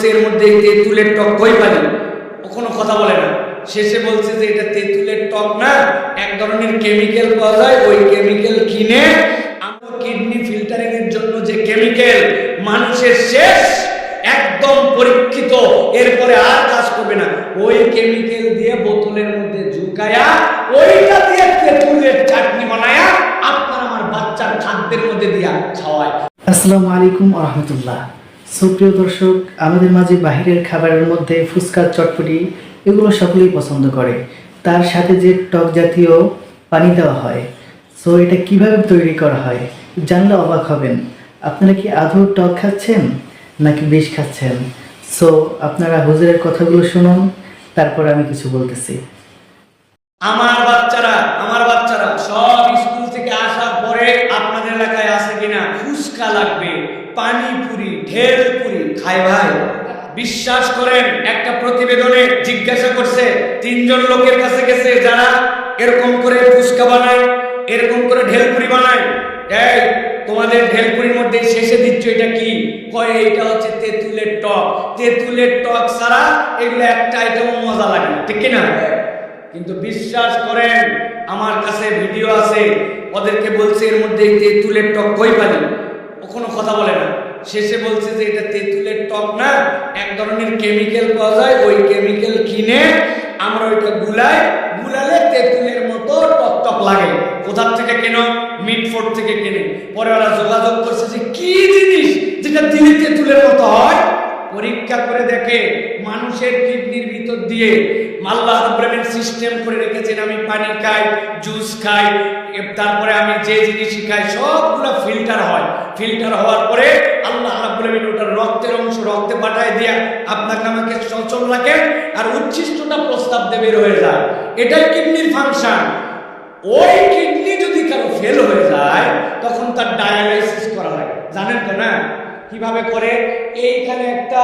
বলছে এর মধ্যে তেঁতুলের টক কই পানি, ও কোনো কথা বলে না। শেষে বলছে যে এটা তেঁতুলের টক না, এক ধরনের কেমিক্যাল পাওয়া যায়, ওই কেমিক্যাল কিনে আমরা কিডনি ফিল্টারিং এর জন্য যে কেমিক্যাল মানুষের শেষ একদম পরীক্ষিত, এরপরে আর কাজ করবে না, ওই কেমিক্যাল দিয়ে বোতলের মধ্যে ঝুঁকায়া ওইটা দিয়ে তেঁতুলের চাটনি বানায়া আপনার আমার বাচ্চার খাদ্যের মধ্যে দিয়া খাওয়ায়। আসসালামু আলাইকুম ওয়া রাহমাতুল্লাহ। সুপ্রিয় দর্শক, আমাদের মাঝে বাহিরের খাবারের মধ্যে ফুচকা, চটপটি এগুলো সকলেই পছন্দ করে, তার সাথে যে টক জাতীয় পানি দেওয়া হয়, সো এটা কিভাবে তৈরি করা হয় জানলে অবাক হবেন। আপনারা কি আদৌ টক খাচ্ছেন নাকি বিষ খাচ্ছেন? সো আপনারা হুজুরের কথাগুলো শুনুন, তারপর আমি কিছু বলতেছি। আমার বাচ্চারা সব স্কুল থেকে আসার পরে আপনাদের এলাকায় আছে কিনা ফুচকা লাগবে, পানিপুরি, ঢেলপুরি খায় ভাই? বিশ্বাস করেন, একটা প্রতিবেদনে জিজ্ঞাসা করছে, 3 জন লোকের কাছে গেছে যারা এরকম করে ফুচকা বানায়, এরকম করে ঢেলপুরি বানায়। এই তোমাদের ঢেলপুরির মধ্যে শেষে দিচ্ছ এটা কি? কয় এটা হচ্ছে তেঁতুলের টক। তেঁতুলের টক ছাড়া এগুলো একটা আইটেম মজা লাগে, ঠিক কিনা? কিন্তু বিশ্বাস করেন, আমার কাছে ভিডিও আছে, ওদেরকে বলছে এর মধ্যে তেঁতুলের টক কই পানি, ও কোনো কথা বলে না। শেষে বলছে যে এটা তেঁতুলের টক না, এক ধরনের কেমিক্যাল পাওয়া যায়, ওই কেমিক্যাল কিনে আমরা ওইটা গুলালে তেঁতুলের মতো টক টক লাগে। কোথার থেকে কেন? মিটফোর্ড থেকে কিনে। পরে ওরা যোগাযোগ করছে যে কি জিনিস যেটা দিলে তেঁতুলের মতো হয়। পরীক্ষা করে দেখে মানুষের কিডনির ভিতর দিয়ে আল্লাহ রাব্বুল আলামিন সিস্টেম করে রেখেছেন, আমি পানি খাই, জুস খাই, তারপরে আমি যে জিনিসই খাই সবগুলো ফিল্টার হয়। ফিল্টার হওয়ার পরে আল্লাহ রাব্বুল আলামিন ওটার রক্তের অংশ রক্তে পাঠায় দিয়া আপনাকে আমাকে সচল রাখেন, আর উচ্ছিষ্টটা প্রস্তাব দিয়ে বের হয়ে যায়। এটাই কিডনির ফাংশন। ওই কিডনি যদি কারো ফেল হয়ে যায় তখন তার ডায়ালাইসিস করা লাগে, জানেন তো না? কিভাবে করে? এইখানে একটা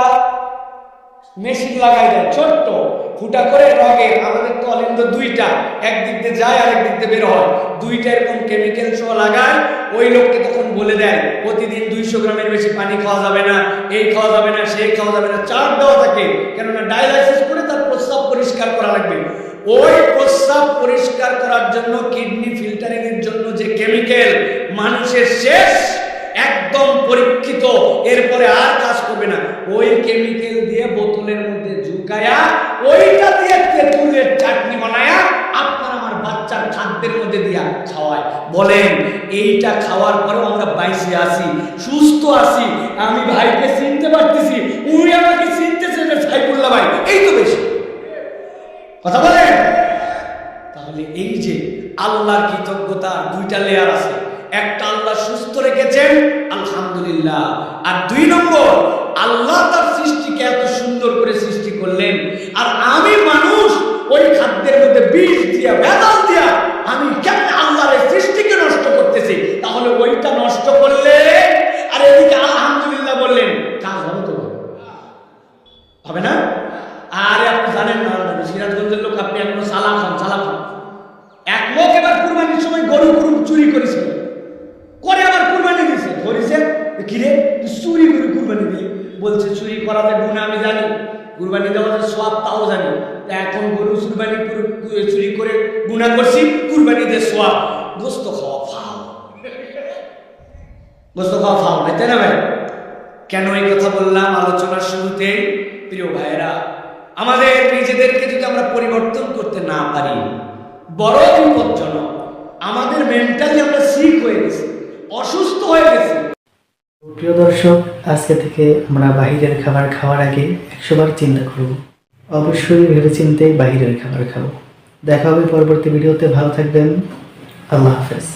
মেশিন লাগাই দেয়, ছোট্ট ফুটা করে রগের, আমাদের কলেন্দ দুইটা, একদিক দিয়ে যায় আর একদিক দিয়ে বের হয়, দুইটা এরকম কেমিক্যাল সহ লাগায়। ওই লোককে তখন বলে দেয় প্রতিদিন 200 গ্রামের বেশি পানি খাওয়া যাবে না, এই খাওয়া যাবে না, সেই খাওয়া যাবে না, চার্ট দেওয়া থাকে, কেননা ডায়ালাইসিস করে তার প্রস্রাব পরিষ্কার করা লাগবে। ওই প্রস্রাব পরিষ্কার করার জন্য, কিডনি ফিল্টারিং এর জন্য যে কেমিক্যাল মানুষের শেষ একদম পরীক্ষিত, এরপরে আর কাজ করবে না, ওই কেমিক্যাল দিয়ে বোতলের মধ্যে ঝুঁকায়া ওইটা দিয়ে তেঁতুলের চাটনি বানায়া আপনার আমার বাচ্চার খাদ্যের মধ্যে দিয়া খাওয়ায়। বলেন, এইটা খাওয়ার পরেও আমরা বাইসে আছি, সুস্থ আছি, আমি ভাইকে চিনতে পারতেছি, উনি আমাকে চিনতেছে, সাইফুল্লাহ ভাই, এই তো বেশি কথা বলেন। তাহলে এই যে আল্লাহর কৃতজ্ঞতা, 2টা লেয়ার আছে। একটা, আল্লাহ সুস্থ রেখেছেন, আলহামদুলিল্লাহ। আর 2 নম্বর, আল্লাহ তার সৃষ্টিকে এত সুন্দর করে সৃষ্টি করলেন, আর আমি মানুষ ওই খাদ্যের মধ্যে বিষ দিয়া, ভেজাল দিয়া আমি কেন আল্লাহর এই সৃষ্টিকে নষ্ট করতেছি? তাহলে ওইটা নষ্ট করলে আর এদিকে আলহামদুলিল্লাহ বললেন, কাজ হবে তো? হবে না? আরে আপনি জানেন না, সিরাজগঞ্জের লোক, আপনি এখনো সালাম খান। এক লোক এবার কুরবানির সময় গরু চুরি করেছিল, করে আবার কুরবানি দিয়েছে, ধরেছে, কিরে তুই চুরি করে কুরবানি দিলি? বলছে চুরি করাতে গুনাহ আমি জানি, কুরবানি দেওয়ার সওয়াব তাও জানি, তা এখন গরু চুরি করে গুনাহ করছি, কুরবানি দিয়ে সওয়াব, গোস্ত খাওয়া ফাও, তাই না ভাই? কেন এই কথা বললাম আলোচনার শুরুতেই? প্রিয় ভাইয়েরা, আমাদের নিজেদেরকে যদি আমরা পরিবর্তন করতে না পারি, বড় বিপজ্জনক। আমাদের মেন্টালি আমরা সিক হয়ে গেছি, অসুস্থ হয়ে গেছি। প্রিয় দর্শক, আজকে থেকে আমরা বাহিরের খাবার খাওয়ার আগে 100 বার চিন্তা করব, অবশ্যই ভেবেচিন্তে বাহিরের খাবার খাবো। দেখা হবে পরবর্তী ভিডিওতে। ভালো থাকবেন, আল্লাহ হাফেজ।